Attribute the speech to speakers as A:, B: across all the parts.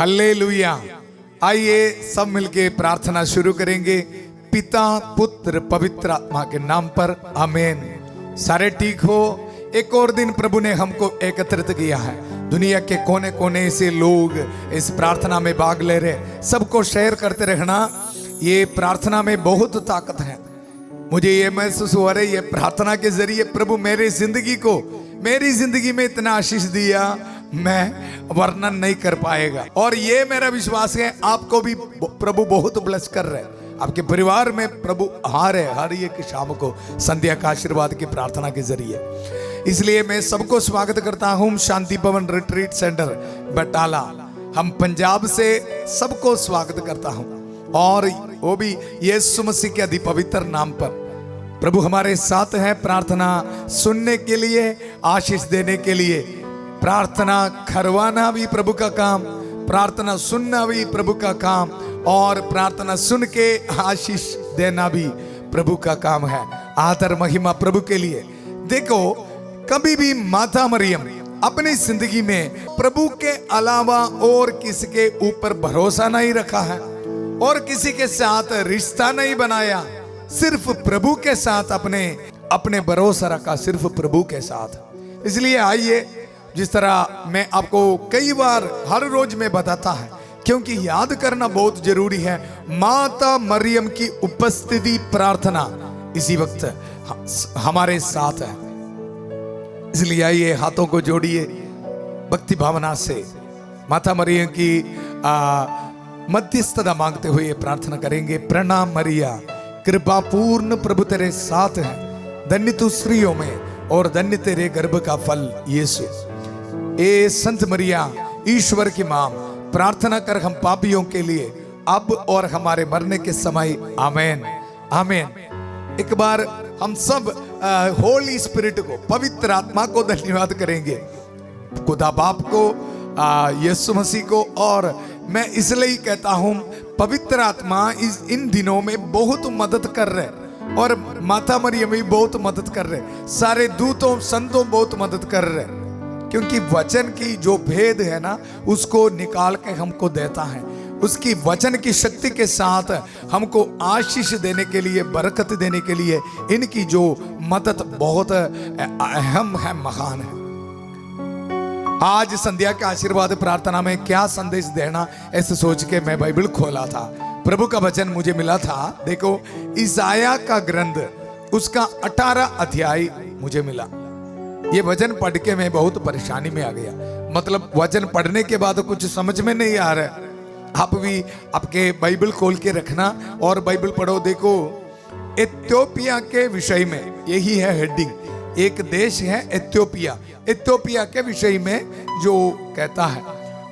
A: Hallelujah. आइए सब मिलके प्रार्थना शुरू करेंगे। पिता पुत्र पवित्र आत्मा के नाम पर आमीन। सारे ठीक हो। एक और दिन प्रभु ने हमको एकत्रित किया है। दुनिया के कोने कोने से लोग इस प्रार्थना में भाग ले रहे। सबको शेयर करते रहना। ये प्रार्थना में बहुत ताकत है। मुझे ये महसूस हो रहा है ये प्रार्थना के जरिए प्रभु मेरी जिंदगी में इतना आशीष दिया, मैं वर्णन नहीं कर पाएगा। और ये मेरा विश्वास है आपको भी प्रभु बहुत ब्लेस कर रहे हैं। आपके परिवार में प्रभु आ रहे हर एक शाम को संध्या का आशीर्वाद की प्रार्थना के जरिए। इसलिए मैं सबको स्वागत करता हूँ शांति भवन रिट्रीट सेंटर बटाला। हम पंजाब से सबको स्वागत करता हूँ और वो भी यीशु मसीह के अति पवित्र नाम पर। प्रभु हमारे साथ है प्रार्थना सुनने के लिए, आशीष देने के लिए। प्रार्थना करवाना भी प्रभु का काम, प्रार्थना सुनना भी प्रभु का काम और प्रार्थना सुन के आशीष देना भी प्रभु का काम है। आदर महिमा प्रभु के लिए। देखो, कभी भी माता मरियम अपनी जिंदगी में प्रभु के अलावा और किसी के ऊपर भरोसा नहीं रखा है और किसी के साथ रिश्ता नहीं बनाया। सिर्फ प्रभु के साथ अपने भरोसा रखा, सिर्फ प्रभु के साथ। इसलिए आइए, जिस तरह मैं आपको कई बार हर रोज में बताता है, क्योंकि याद करना बहुत जरूरी है। माता मरियम की उपस्थिति प्रार्थना इसी वक्त हमारे साथ है। इसलिए आइए, हाथों को जोड़िए भक्ति भावना से माता मरियम की मध्यस्थता मांगते हुए प्रार्थना करेंगे। प्रणाम मरिया, कृपा पूर्ण प्रभु तेरे साथ है, धन्य तू स्त्रियों में और धन्य तेरे गर्भ का फल यीशु। ए संत मरिया, ईश्वर की मां, प्रार्थना कर हम पापियों के लिए अब और हमारे मरने के समय। आमीन आमीन। एक बार हम सब होली स्पिरिट को, पवित्र आत्मा को धन्यवाद करेंगे। खुदा बाप को, यीशु मसीह को। और मैं इसलिए कहता हूं पवित्र आत्मा इन दिनों में बहुत मदद कर रहे और माता मरियम भी बहुत मदद कर रहे। सारे दूतों संतों बहुत मदद कर रहे, क्योंकि वचन की जो भेद है ना, उसको निकाल के हमको देता है। उसकी वचन की शक्ति के साथ हमको आशीष देने के लिए, बरकत देने के लिए इनकी जो मदद बहुत अहम है, महान है। आज संध्या के आशीर्वाद प्रार्थना में क्या संदेश देना, ऐसे सोच के मैं बाइबल खोला था। प्रभु का वचन मुझे मिला था। देखो, इसाया का ग्रंथ उसका 18 अध्याय मुझे मिला। ये वचन पढ़ के मैं बहुत परेशानी में आ गया। मतलब वचन पढ़ने के बाद कुछ समझ में नहीं आ रहा। आप भी आपके बाइबल खोल के रखना और बाइबल पढ़ो। देखो, इथियोपिया के विषय में यही है हेडिंग। एक देश है इथियोपिया, इथियोपिया के विषय में जो कहता है।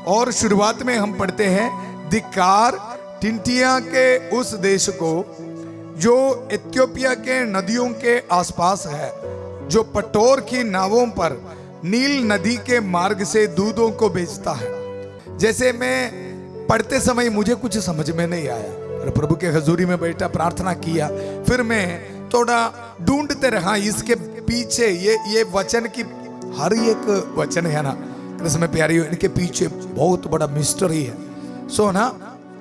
A: और शुरुआत में हम पढ़ते हैं, धिक्कार टिंटिया के उस देश को जो इथियोपिया के नदियों के आसपास है, जो पटोर की नावों पर नील नदी के मार्ग से दूधों को बेचता है। जैसे मैं पढ़ते समय मुझे कुछ समझ में नहीं आया, और प्रभु के हजूरी में बैठा प्रार्थना किया। फिर मैं थोड़ा ढूंढते रहा इसके पीछे। ये वचन की हर एक वचन है ना, कृष्ण में प्यारी, इनके पीछे बहुत बड़ा मिस्ट्री है। सो ना,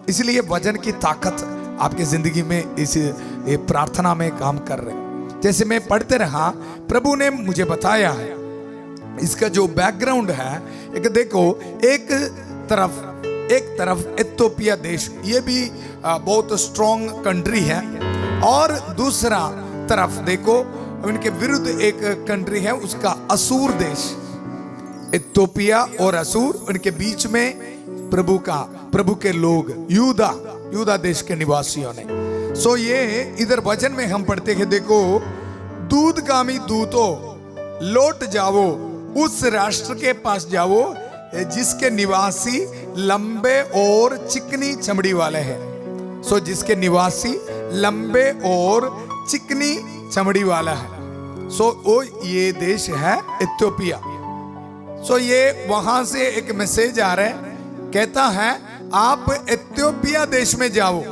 A: इसलिए वचन की ताकत आपके जिंदगी में इस प्रार्थना में काम कर रहे। जैसे मैं पढ़ते रहा, प्रभु ने मुझे बताया है इसका जो बैकग्राउंड है। एक देखो, एक तरफ इथियोपिया देश, ये भी बहुत स्ट्रॉन्ग कंट्री है। और दूसरा तरफ देखो, उनके विरुद्ध एक कंट्री है, उसका असूर देश। इथियोपिया और असूर, उनके बीच में प्रभु के लोग यूदा देश के निवासियों ने। सो ये इधर वचन में हम पढ़ते हैं, देखो, दूधगामी दूतों लौट जाओ, उस राष्ट्र के पास जाओ जिसके निवासी लंबे और चिकनी चमड़ी वाले हैं। सो जिसके निवासी लंबे और चिकनी चमड़ी वाला है। सो वो ये देश है इथियोपिया। सो ये वहां से एक मैसेज आ रहा है, कहता है आप इथियोपिया देश में जाओ।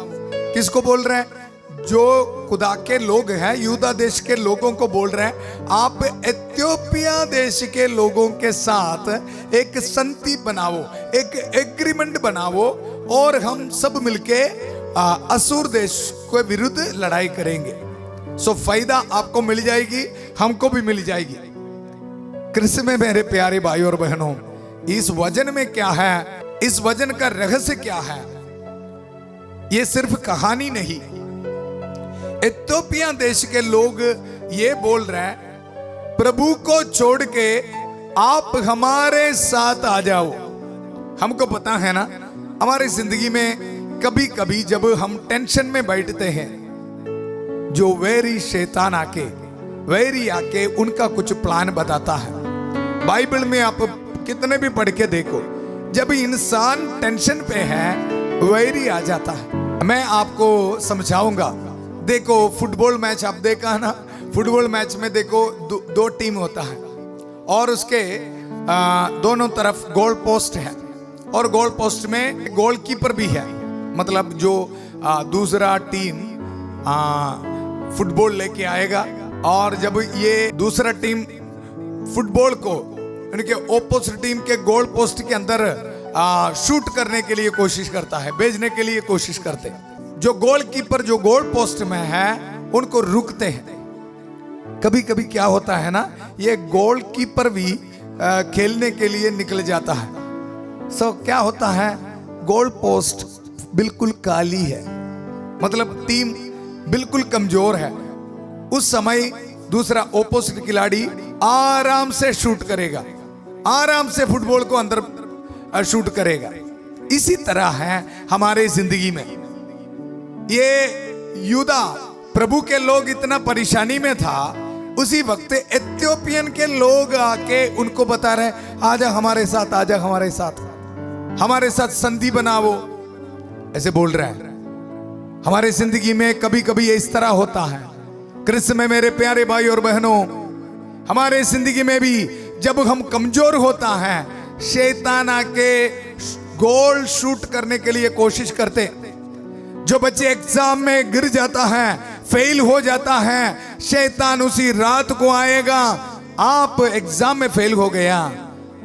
A: किसको बोल रहे हैं? जो खुदा के लोग हैं, यूदा देश के लोगों को बोल रहे हैं, आप इथियोपिया देश के लोगों के साथ एक संधि बनाओ, एक एग्रीमेंट बनाओ और हम सब मिलके असुर देश के विरुद्ध लड़ाई करेंगे। सो फायदा आपको मिल जाएगी, हमको भी मिल जाएगी। कृष्ण में मेरे प्यारे भाई और बहनों, इस वचन में क्या है, इस वचन का रहस्य क्या है? ये सिर्फ कहानी नहीं। इथियोपिया देश के लोग ये बोल रहे हैं, प्रभु को छोड़ के आप हमारे साथ आ जाओ। हमको पता है ना, हमारी जिंदगी में कभी कभी जब हम टेंशन में बैठते हैं, जो वैरी शैतान आके उनका कुछ प्लान बताता है। बाइबल में आप कितने भी पढ़ के देखो, जब इंसान टेंशन पे है, वैरी आ जाता है। मैं आपको समझाऊंगा। देखो, फुटबॉल मैच आप देखा ना, फुटबॉल मैच में देखो दो टीम होता है और उसके दोनों तरफ गोल पोस्ट है और गोल पोस्ट में गोलकीपर भी है। मतलब जो दूसरा टीम फुटबॉल लेके आएगा और जब ये दूसरा टीम फुटबॉल को उनके ओपोजिट टीम के गोल पोस्ट के अंदर शूट करने के लिए कोशिश करता है, भेजने के लिए कोशिश करते हैं, जो गोलकीपर जो गोल पोस्ट में है उनको रुकते हैं। कभी कभी क्या होता है ना, ये गोलकीपर भी खेलने के लिए निकल जाता है। सो क्या होता है, गोल पोस्ट बिल्कुल काली है, मतलब टीम बिल्कुल कमजोर है। उस समय दूसरा ओपोजिट खिलाड़ी आराम से शूट करेगा, आराम से फुटबॉल को अंदर शूट करेगा। इसी तरह है हमारे जिंदगी में। ये यूदा प्रभु के लोग इतना परेशानी में था, उसी वक्त इथियोपियन के लोग आके उनको बता रहे, आजा हमारे साथ, आजा हमारे साथ संधि बनाओ, ऐसे बोल रहे हैं। हमारे जिंदगी में कभी कभी इस तरह होता है। कृष्ण में मेरे प्यारे भाई और बहनों, हमारे जिंदगी में भी जब हम कमजोर होता है, शैतान आके गोल शूट करने के लिए कोशिश करते। जो बच्चे एग्जाम में गिर जाता है, फेल हो जाता है, शैतान उसी रात को आएगा, आप एग्जाम में फेल हो गया,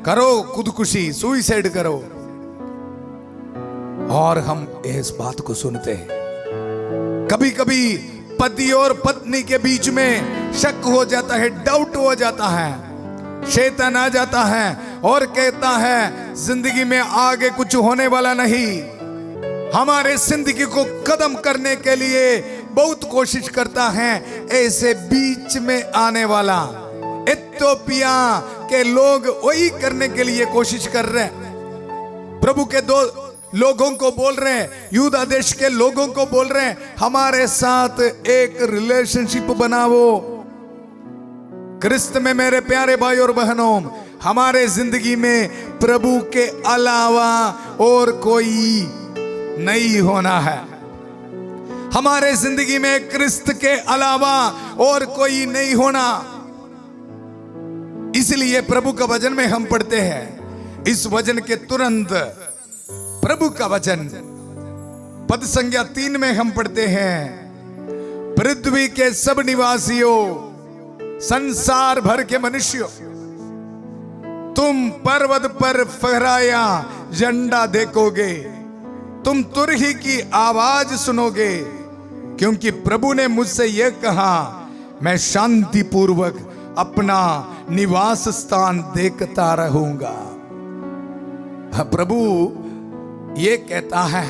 A: करो खुदकुशी, सुसाइड करो। और हम इस बात को सुनते हैं। कभी कभी पति और पत्नी के बीच में शक हो जाता है, डाउट हो जाता है, शैतान आ जाता है और कहता है जिंदगी में आगे कुछ होने वाला नहीं। हमारे जिंदगी को खत्म करने के लिए बहुत कोशिश करता है, ऐसे बीच में आने वाला। इथियोपिया के लोग वही करने के लिए कोशिश कर रहे हैं। प्रभु के दो लोगों को बोल रहे हैं, यूदा देश के लोगों को बोल रहे हैं, हमारे साथ एक रिलेशनशिप बनाओ। क्रिस्त में मेरे प्यारे भाई और बहनों, हमारे जिंदगी में प्रभु के अलावा और कोई नहीं होना है। हमारे जिंदगी में क्रिस्त के अलावा और कोई नहीं होना। इसलिए प्रभु का वचन में हम पढ़ते हैं, इस वचन के तुरंत प्रभु का वचन पद संज्ञा 3 में हम पढ़ते हैं, पृथ्वी के सब निवासियों, संसार भर के मनुष्यों, तुम पर्वत पर फहराया झंडा देखोगे, तुम तुरही की आवाज सुनोगे, क्योंकि प्रभु ने मुझसे यह कहा, मैं शांति पूर्वक अपना निवास स्थान देखता रहूंगा। प्रभु ये कहता है,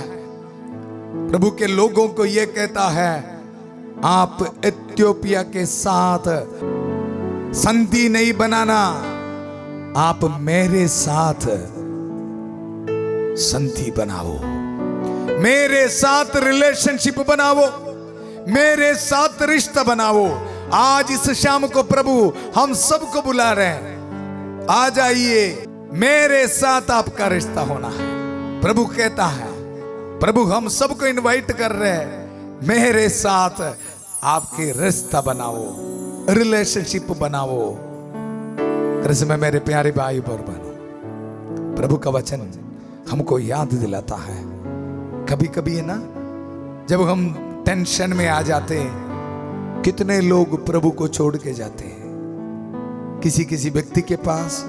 A: प्रभु के लोगों को ये कहता है, आप इथियोपिया के साथ संधि नहीं बनाना, आप मेरे साथ संधि बनाओ, मेरे साथ रिलेशनशिप बनाओ, मेरे साथ रिश्ता बनाओ। आज इस शाम को प्रभु हम सबको बुला रहे हैं, आ जाइए, मेरे साथ आपका रिश्ता होना है। प्रभु कहता है, प्रभु हम सबको इनवाइट कर रहे हैं, मेरे साथ आपके रिश्ता बनाओ, रिलेशनशिप बनाओ। कृष्ण में मेरे प्यारे भाई और बहनों, प्रभु का वचन हमको याद दिलाता है, कभी कभी है ना, जब हम टेंशन में आ जाते हैं। कितने लोग प्रभु को छोड़ के जाते हैं, किसी किसी व्यक्ति के पास,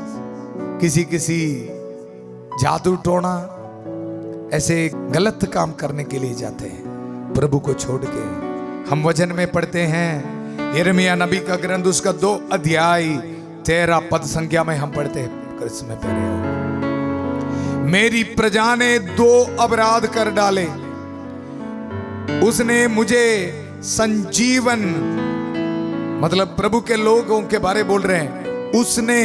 A: किसी किसी जादू टोना, ऐसे गलत काम करने के लिए जाते हैं प्रभु को छोड़ के। हम वचन में पढ़ते हैं यिर्मयाह नबी का ग्रंथ, उसका 2 अध्याय 13 पद संख्या में हम पढ़ते हैं, कृष्ण में पढ़े हो, मेरी प्रजा ने 2 अपराध कर डाले, उसने मुझे संजीवन, मतलब प्रभु के लोगों के बारे बोल रहे हैं, उसने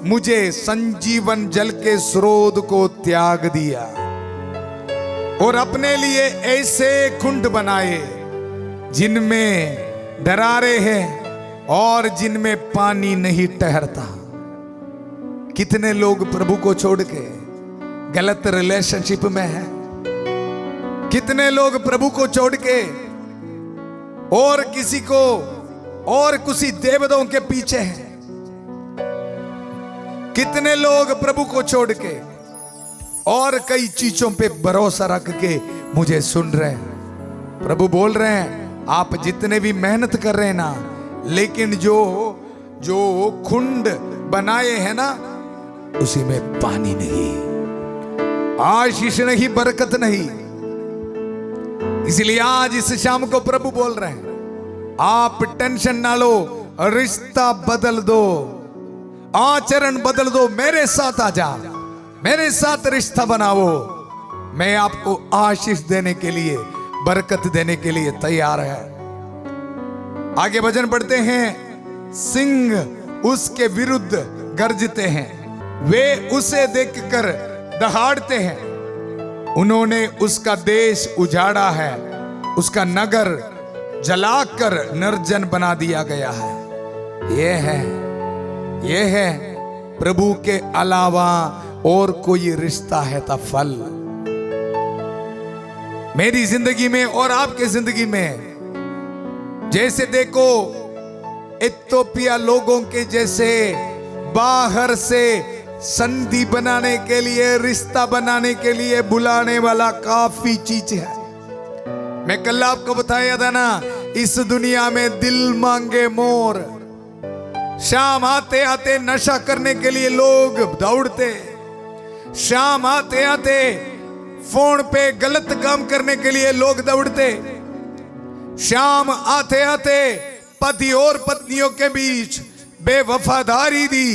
A: मुझे संजीवन जल के स्रोत को त्याग दिया और अपने लिए ऐसे कुंड बनाए जिनमें दरारें हैं और जिनमें पानी नहीं ठहरता। कितने लोग प्रभु को छोड़ के गलत रिलेशनशिप में हैं, कितने लोग प्रभु को छोड़ के और किसी को और किसी देवताओं के पीछे हैं, कितने लोग प्रभु को छोड़ के और कई चीजों पे भरोसा रख के मुझे सुन रहे हैं। प्रभु बोल रहे हैं आप जितने भी मेहनत कर रहे हैं ना, लेकिन जो कुंड बनाए हैं ना, उसी में पानी नहीं, आशीष नहीं, बरकत नहीं। इसलिए आज इस शाम को प्रभु बोल रहे हैं आप टेंशन ना लो, रिश्ता बदल दो, आचरण बदल दो, मेरे साथ आ जा, मेरे साथ रिश्ता बनाओ। मैं आपको आशीष देने के लिए, बरकत देने के लिए तैयार है। आगे भजन पढ़ते हैं, सिंह उसके विरुद्ध गरजते हैं, वे उसे देखकर दहाड़ते हैं। उन्होंने उसका देश उजाड़ा है, उसका नगर जलाकर निर्जन बना दिया गया है। ये है प्रभु के अलावा और कोई रिश्ता है ता फल। मेरी जिंदगी में और आपके जिंदगी में, जैसे देखो इथियोपिया लोगों के जैसे बाहर से संधि बनाने के लिए, रिश्ता बनाने के लिए बुलाने वाला काफी चीज है। मैं कल आपको बताया था ना, इस दुनिया में दिल मांगे मोर, शाम आते आते नशा करने के लिए लोग दौड़ते, शाम आते आते फोन पे गलत काम करने के लिए लोग दौड़ते, शाम आते आते पति और पत्नियों के बीच बेवफादारी दी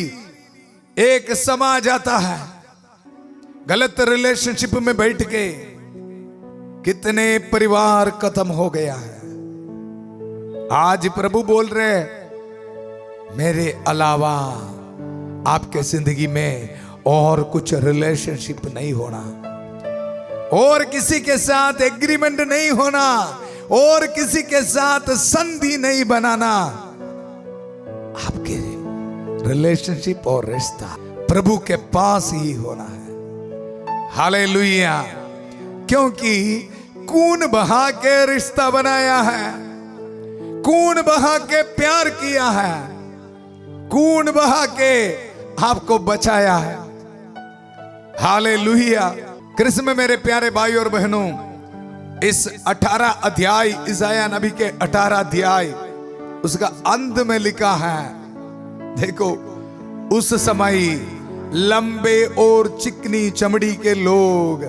A: एक समाज आता है। गलत रिलेशनशिप में बैठ के कितने परिवार खत्म हो गया है। आज प्रभु बोल रहे मेरे अलावा आपके जिंदगी में और कुछ रिलेशनशिप नहीं होना, और किसी के साथ एग्रीमेंट नहीं होना, और किसी के साथ संधि नहीं बनाना। आपके रिलेशनशिप और रिश्ता प्रभु के पास ही होना है। हालेलुया। क्योंकि खून बहा के रिश्ता बनाया है, खून बहा के प्यार किया है, खून बहा के आपको बचाया है। हालेलुया। कृष्ण में मेरे प्यारे भाई और बहनों, इस 18 अध्याय, इसाया नबी के 18 अध्याय, उसका अंत में लिखा है, देखो उस समय लंबे और चिकनी चमड़ी के लोग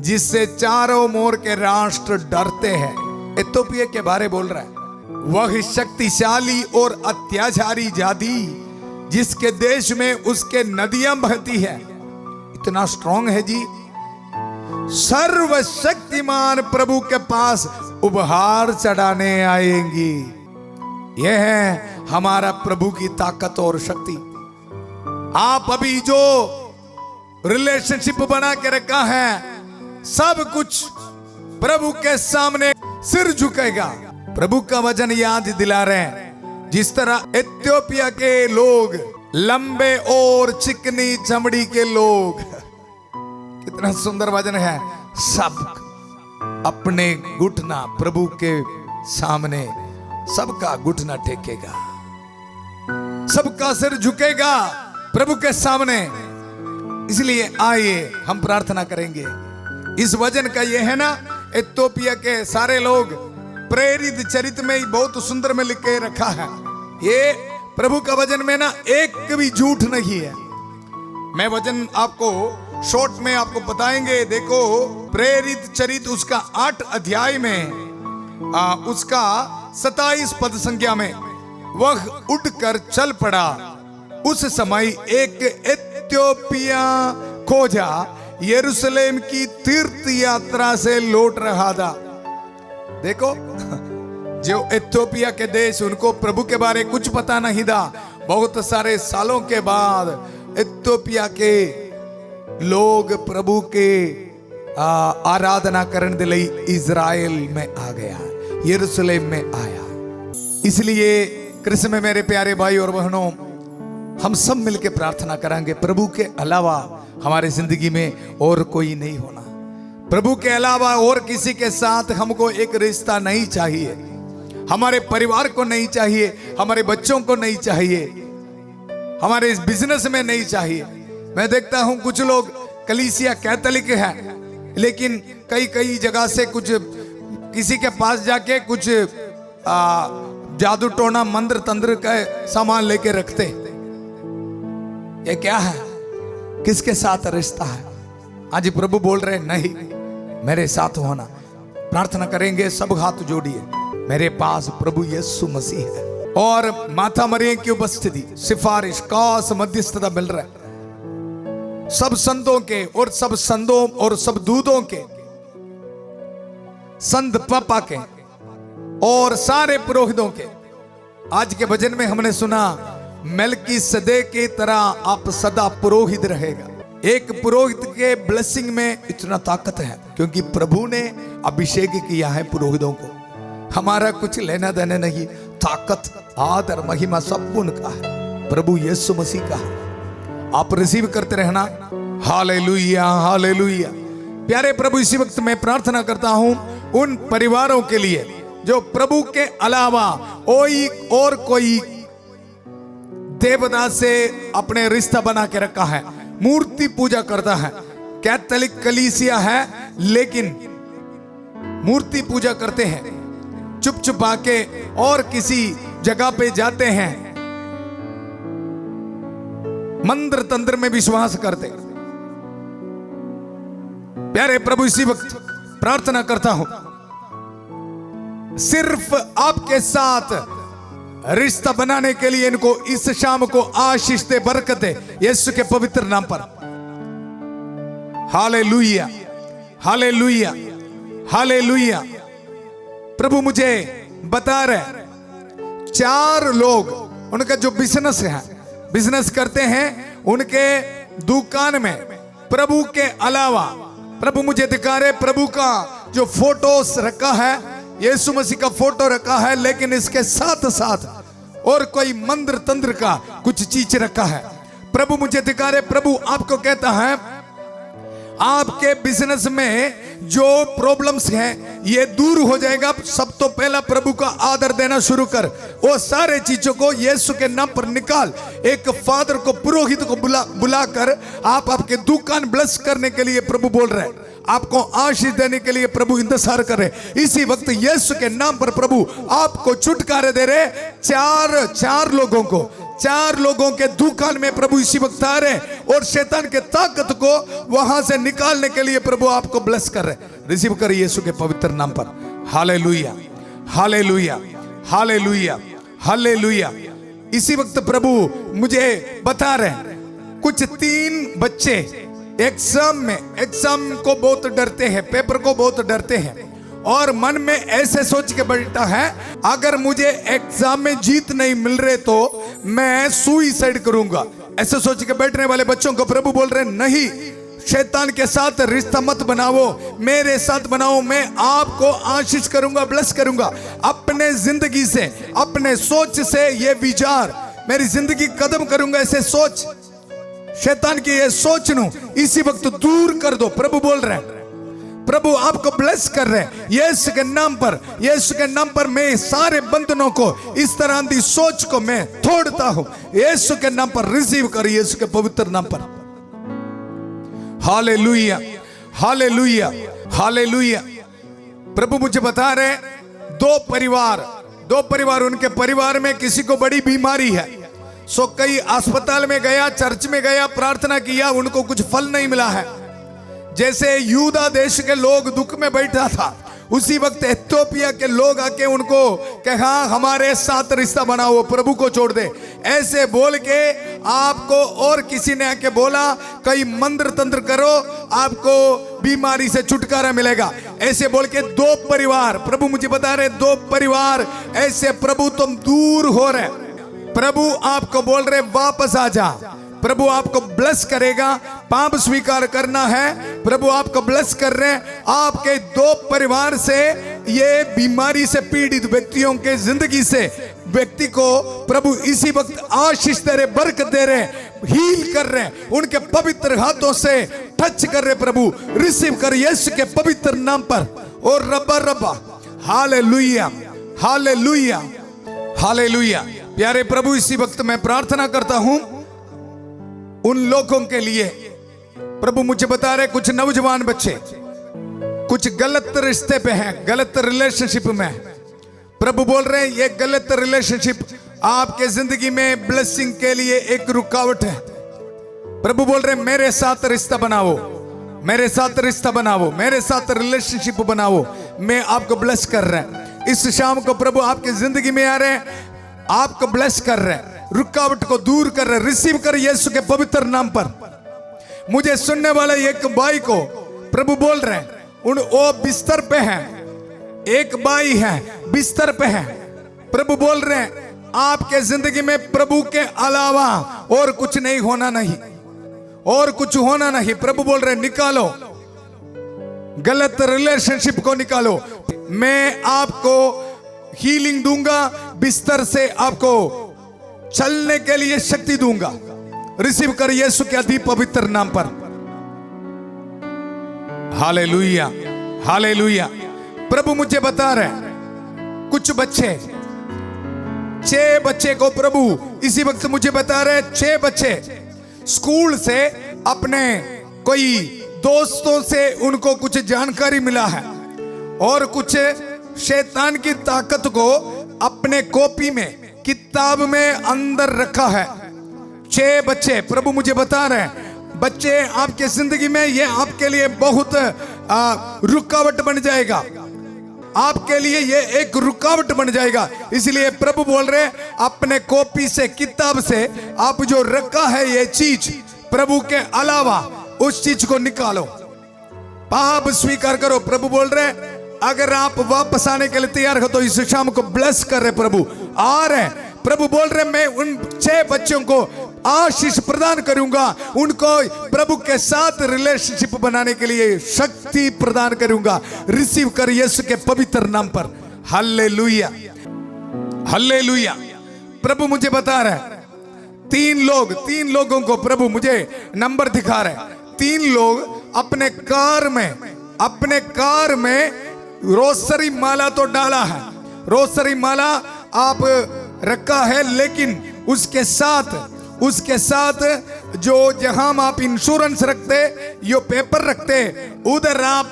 A: जिससे चारों मोर के राष्ट्र डरते हैं, इथियोपिया के बारे बोल रहा है, वह शक्तिशाली और अत्याचारी जाति जिसके देश में उसके नदियां बहती है, इतना स्ट्रांग है जी। सर्वशक्तिमान प्रभु के पास उपहार चढ़ाने आएंगी। यह है हमारा प्रभु की ताकत और शक्ति। आप अभी जो रिलेशनशिप बना के रखा है, सब कुछ प्रभु के सामने सिर झुकेगा। प्रभु का वचन याद दिला रहे हैं, जिस तरह इथियोपिया के लोग, लंबे और चिकनी चमड़ी के लोग, कितना सुंदर वचन है, सब अपने घुटना प्रभु के सामने, सबका घुटना टेकेगा, सबका सिर झुकेगा प्रभु के सामने। इसलिए आइए हम प्रार्थना करेंगे। इस वचन का ये है ना, इथियोपिया के सारे लोग प्रेरित चरित्र में बहुत सुंदर में लिख के रखा है। ये प्रभु का वचन में ना एक भी झूठ नहीं है। मैं वचन आपको शॉर्ट में आपको बताएंगे। देखो प्रेरित चरित्र उसका 8 अध्याय में उसका 27 पद संख्या में, वह उठकर चल पड़ा। उस समय एक इथियोपिया खोजा यरूशलेम की तीर्थ यात्रा से लौट रहा था। देखो जो इथियोपिया के देश, उनको प्रभु के बारे कुछ पता नहीं था। बहुत सारे सालों के बाद इथियोपिया के लोग प्रभु के आराधना करने के लिए इज़राइल में आ गया, यरूशलेम में आया। इसलिए कृष्ण में मेरे प्यारे भाई और बहनों, हम सब मिलकर प्रार्थना करेंगे, प्रभु के अलावा हमारी जिंदगी में और कोई नहीं होना। प्रभु के अलावा और किसी के साथ हमको एक रिश्ता नहीं चाहिए। हमारे परिवार को नहीं चाहिए, हमारे बच्चों को नहीं चाहिए, हमारे इस बिजनेस में नहीं चाहिए। मैं देखता हूं कुछ लोग कलीसिया कैथोलिक है, लेकिन कई कई जगह से कुछ किसी के पास जाके कुछ जादू टोना मंत्र तंत्र का सामान लेके रखते। ये क्या है? किसके साथ रिश्ता है? आज प्रभु बोल रहे नहीं, मेरे साथ होना। प्रार्थना करेंगे, सब हाथ जोड़िए। मेरे पास प्रभु यीशु मसीह है और माता मरियम की उपस्थिति, सिफारिश, खास मध्यस्थता मिल रहा है सब संतों के और सब संतों और सब दूतों के, संत पापा के और सारे पुरोहितों के। आज के भजन में हमने सुना, मेलकीसेदेक की तरह आप सदा पुरोहित रहेगा। एक पुरोहित के ब्लेसिंग में इतना ताकत है क्योंकि प्रभु ने अभिषेक किया है पुरोहितों को। हमारा कुछ लेना देना नहीं, ताकत, आदर, महिमा सब उनका है, प्रभु यीशु मसीह का है। आप रिसीव करते रहना। Hallelujah, hallelujah. प्यारे प्रभु, इसी वक्त मैं प्रार्थना करता हूं उन परिवारों के लिए जो प्रभु के अलावा कोई देवता से अपने रिश्ता बना के रखा है, मूर्ति पूजा करता है। कैथोलिक कलीसिया है लेकिन मूर्ति पूजा करते हैं, चुप चुप आके और किसी जगह पे जाते हैं, मंत्र तंत्र में विश्वास करते। प्यारे प्रभु, इसी वक्त प्रार्थना करता हूं सिर्फ आपके साथ रिश्ता बनाने के लिए इनको इस शाम को आशीष दे, बरकत दे, यीशु के पवित्र नाम पर। Hallelujah, hallelujah, hallelujah. प्रभु मुझे बता रहे 4 लोग, उनका जो बिजनेस करते हैं, उनके दुकान में प्रभु के अलावा, प्रभु मुझे दिखा रहे, प्रभु का जो फोटोस रखा है, यीशु मसीह का फोटो रखा है, लेकिन इसके साथ साथ और कोई मंत्र तंत्र का कुछ चीज रखा है। प्रभु मुझे दिखा रहे, प्रभु आपको कहता है आपके बिजनेस में जो प्रॉब्लम्स हैं ये दूर हो जाएगा। सब तो पहला प्रभु का आदर देना शुरू कर, वो सारे चीजों को यीशु के नाम पर निकाल। एक फादर को, पुरोहित को बुलाकर आप आपके दुकान ब्लेस करने के लिए प्रभु बोल रहे हैं, आपको आशीष देने के लिए प्रभु इंतजार कर रहे। इसी वक्त यीशु के नाम पर प्रभु आपको छुटकारे दे रहे। 4 लोगों के दुकान में प्रभु इसी वक्त आ रहे और शैतान के ताकत को वहां से निकालने के लिए प्रभु आपको ब्लेस कर रहे। रिसीव करिए यीशु के पवित्र नाम पर। Hallelujah, hallelujah, hallelujah, hallelujah. इसी वक्त प्रभु मुझे बता रहे कुछ 3 बच्चे एग्जाम को बहुत डरते हैं, पेपर को बहुत डरते हैं और मन में ऐसे सोच के बैठा है, अगर मुझे एग्जाम में जीत नहीं मिल रहे तो मैं सुसाइड करूंगा। ऐसे सोच के बैठने वाले बच्चों को प्रभु बोल रहे नहीं, शैतान के साथ रिश्ता मत बनाओ, मेरे साथ बनाओ। मैं आपको आशीष करूंगा, ब्लेस करूंगा। अपने जिंदगी से, अपने सोच से ये विचार मेरी जिंदगी कदम करूंगा, ऐसे सोच, शैतान की ये सोच नु इसी वक्त दूर कर दो। प्रभु बोल रहे हैं, प्रभु आपको ब्लेस कर रहे हैं यीशु के नाम पर। यीशु के नाम पर मैं सारे बंधनों को, इस तरह की सोच को मैं तोड़ता हूं यीशु के नाम पर। रिसीव करिए यीशु के पवित्र नाम पर। Hallelujah, hallelujah, hallelujah. प्रभु मुझे बता रहे दो परिवार उनके परिवार में किसी को बड़ी बीमारी है। सो कई अस्पताल में गया, चर्च में गया, प्रार्थना किया, उनको कुछ फल नहीं मिला है। जैसे यूदा देश के लोग दुख में बैठा था, उसी वक्त इथियोपिया के लोग आके उनको कहा हमारे साथ रिश्ता बनाओ, प्रभु को छोड़ दे। ऐसे बोल के आपको और किसी ने आके बोला कई मंत्र तंत्र करो, आपको बीमारी से छुटकारा मिलेगा। ऐसे बोल के दो परिवार, प्रभु मुझे बता रहे दो परिवार ऐसे, प्रभु तुम दूर हो रहे, प्रभु आपको बोल रहे वापस आ जा। प्रभु आपको ब्लेस करेगा, पाप स्वीकार करना है, प्रभु आपको ब्लेस कर रहे हैं। आपके दो परिवार से ये बीमारी से पीड़ित व्यक्तियों के जिंदगी से व्यक्ति को प्रभु इसी वक्त आशीष दे रहे, बरकत दे रहे, हील कर रहे हैं, उनके पवित्र हाथों से टच कर रहे। प्रभु रिसीव कर यीशु के पवित्र नाम पर। और रब्बा रब्बा, हालेलुया हालेलुया हालेलुया। प्यारे प्रभु, इसी वक्त मैं प्रार्थना करता हूं उन लोगों के लिए। प्रभु मुझे बता रहे कुछ नौजवान बच्चे कुछ गलत रिश्ते पे हैं, गलत रिलेशनशिप में। प्रभु बोल रहे हैं ये गलत रिलेशनशिप आपके जिंदगी में ब्लेसिंग के लिए एक रुकावट है। प्रभु बोल रहे हैं मेरे साथ रिश्ता बनाओ, मेरे साथ रिश्ता बनाओ, मेरे साथ रिलेशनशिप बनाओ, मैं आपको ब्लेस कर रहा हूं। इस शाम को प्रभु आपकी जिंदगी में आ रहे हैं, आपको ब्लेस कर रहे हैं, रुकावट को दूर कर रहे। रिसीव कर यीशु के पवित्र नाम पर। मुझे सुनने वाले एक भाई को प्रभु बोल रहे हैं वो बिस्तर पे है, एक भाई है बिस्तर पे है। प्रभु बोल रहे हैं आपके जिंदगी में प्रभु के अलावा और कुछ नहीं होना, नहीं और कुछ होना नहीं। प्रभु बोल रहे हैं निकालो गलत रिलेशनशिप को, निकालो। मैं आपको हीलिंग दूंगा, बिस्तर से आपको चलने के लिए शक्ति दूंगा। रिसीव कर यीशु के अति पवित्र नाम पर। Hallelujah hallelujah. प्रभु मुझे बता रहे कुछ बच्चे, 6 बच्चे को प्रभु इसी वक्त मुझे बता रहे 6 बच्चे स्कूल से अपने कोई दोस्तों से उनको कुछ जानकारी मिला है और कुछ शैतान की ताकत को अपने कॉपी में, किताब में अंदर रखा है। 6 बच्चे प्रभु मुझे बता रहे हैं, बच्चे आपके जिंदगी में ये आपके लिए बहुत रुकावट बन जाएगा, आपके लिए ये एक रुकावट बन जाएगा। इसलिए प्रभु बोल रहे हैं अपने कॉपी से, किताब से आप जो रखा है ये चीज, प्रभु के अलावा उस चीज को निकालो, पाप स्वीकार करो। प्रभु बोल रहे हैं अगर आप वापस आने के लिए तैयार हो तो इस शाम को ब्लेस कर रहे, प्रभु आ रहे। प्रभु बोल रहे मैं उन 6 बच्चों को आशीष प्रदान करूंगा, उनको प्रभु के साथ रिलेशनशिप बनाने के लिए शक्ति प्रदान करूंगा। रिसीव कर यीशु के पवित्र नाम पर। Hallelujah hallelujah. प्रभु मुझे बता रहे 3 लोगों को प्रभु मुझे नंबर दिखा रहे। 3 लोग अपने कार में रोसरी माला तो डाला है, रोसरी माला आप रखा है, लेकिन उसके साथ जो जहां आप इंश्योरेंस रखते, यो पेपर रखते, उधर आप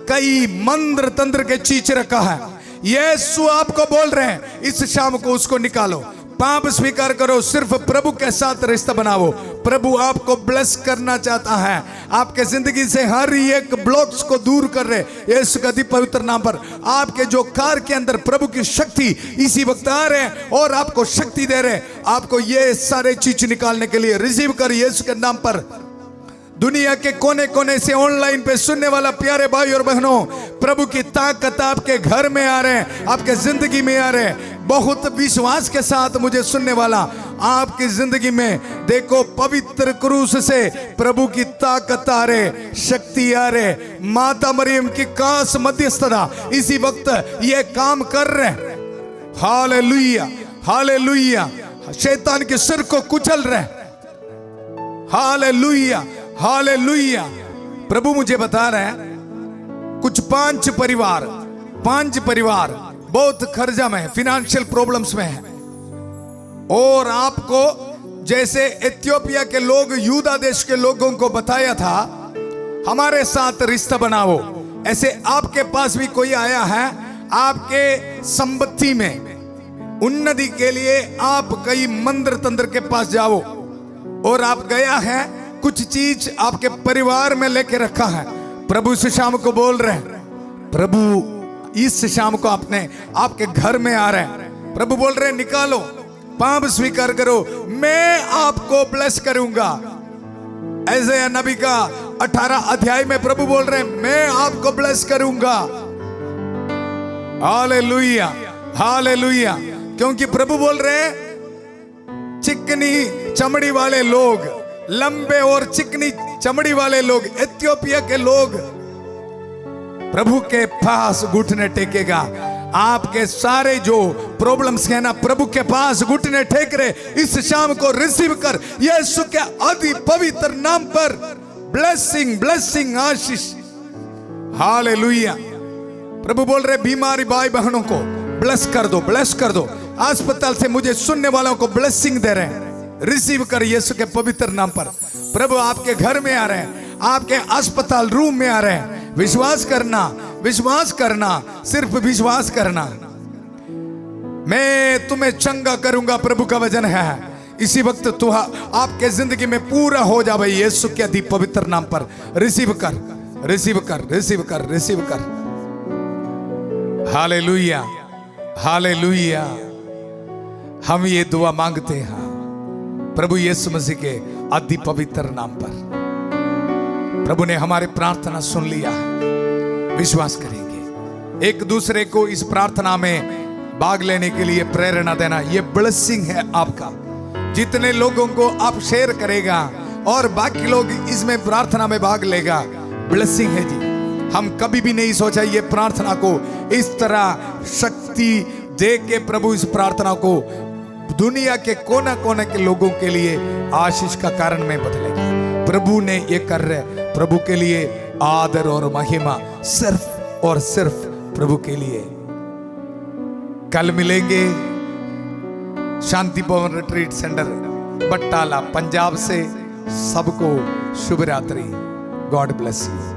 A: कई मंत्र तंत्र के चीज रखा है। यीशु आपको बोल रहे हैं इस शाम को उसको निकालो, पाप स्वीकार करो, सिर्फ प्रभु के साथ रिश्ता बनाओ। प्रभु आपको ब्लेस करना चाहता है, आपके जिंदगी से हर एक ब्लॉक्स को दूर कर रहे यीशु का पवित्र नाम पर। आपके जो कार के अंदर प्रभु की शक्ति इसी वक्त आ रहे हैं और आपको शक्ति दे रहे, आपको ये सारे चीज निकालने के लिए रिसीव कर यीशु के नाम पर। दुनिया के कोने कोने से ऑनलाइन पे सुनने वाला प्यारे भाई और बहनों, प्रभु की ताकत आपके घर में आ रहे हैं, आपके जिंदगी में आ रहे हैं। बहुत विश्वास के साथ मुझे सुनने वाला, आपकी जिंदगी में देखो पवित्र क्रूस से प्रभु की ताकत आ रहे, शक्ति आ रहे। माता मरियम की खास मध्यस्थता इसी वक्त ये काम कर रहे। Hallelujah hallelujah. शैतान के सिर को कुचल रहे। Hallelujah hallelujah. प्रभु मुझे बता रहे हैं कुछ 5 परिवार बहुत खर्जा में है, फिनेंशियल प्रॉब्लम्स में है, और आपको जैसे इथियोपिया के लोग यूदा देश के लोगों को बताया था हमारे साथ रिश्ता बनाओ, ऐसे आपके पास भी कोई आया है, आपके संपत्ति में उन्नति के लिए आप कई मंत्र तंत्र के पास जाओ, और आप गया है कुछ चीज आपके परिवार में लेके रखा है। प्रभु इस शाम को बोल रहे हैं, प्रभु इस शाम को अपने आपके घर में आ रहे हैं। प्रभु बोल रहे हैं निकालो, पाप स्वीकार करो, मैं आपको ब्लेस करूंगा। ऐसे नबी का 18 अध्याय में प्रभु बोल रहे हैं मैं आपको ब्लेस करूंगा। Hallelujah, hallelujah. क्योंकि प्रभु बोल रहे हैं चिकनी चमड़ी वाले लोग, लंबे और चिकनी चमड़ी वाले लोग, इथियोपिया के लोग प्रभु के पास घुटने टेकेगा। आपके सारे जो प्रॉब्लम्स है ना, प्रभु के पास घुटने टेक रहे इस शाम को रिसीव कर यीशु के अति पवित्र नाम पर ब्लेसिंग, ब्लेसिंग, आशीष। हालेलुया। प्रभु बोल रहे बीमारी भाई बहनों को ब्लेस कर दो, ब्लेस कर दो। अस्पताल से मुझे सुनने वालों को ब्लेसिंग दे रहे हैं, रिसीव कर यीशु के पवित्र नाम पर। प्रभु आपके घर में आ रहे हैं, आपके अस्पताल रूम में आ रहे हैं। विश्वास करना, विश्वास करना, सिर्फ विश्वास करना। मैं तुम्हें चंगा करूंगा, प्रभु का वचन है। इसी वक्त तू आपके जिंदगी में पूरा हो जाए यीशु के अति पवित्र नाम पर। रिसीव कर, रिसीव कर, रिसीव कर, रिसीव कर। Hallelujah, hallelujah. हम ये दुआ मांगते हैं प्रभु यीशु मसीह के अति पवित्र नाम पर। प्रभु ने हमारी प्रार्थना सुन लिया है। विश्वास करेंगे, एक दूसरे को इस प्रार्थना में भाग लेने के लिए प्रेरणा देना, ये ब्लेसिंग है आपका। जितने लोगों को आप शेयर करेगा और बाकी लोग इसमें प्रार्थना में भाग लेगा, ब्लेसिंग है जी। हम कभी भी नहीं सोचा ये प्रार्थना को इस तरह शक्ति दे के प्रभु इस प्रार्थना को दुनिया के कोना कोने के लोगों के लिए आशीष का कारण में बदलेगा। प्रभु ने ये कर रहे, प्रभु के लिए आदर और महिमा सिर्फ और सिर्फ प्रभु के लिए। कल मिलेंगे शांति भवन रिट्रीट सेंटर बट्टाला पंजाब से। सबको शुभ रात्रि। God bless you.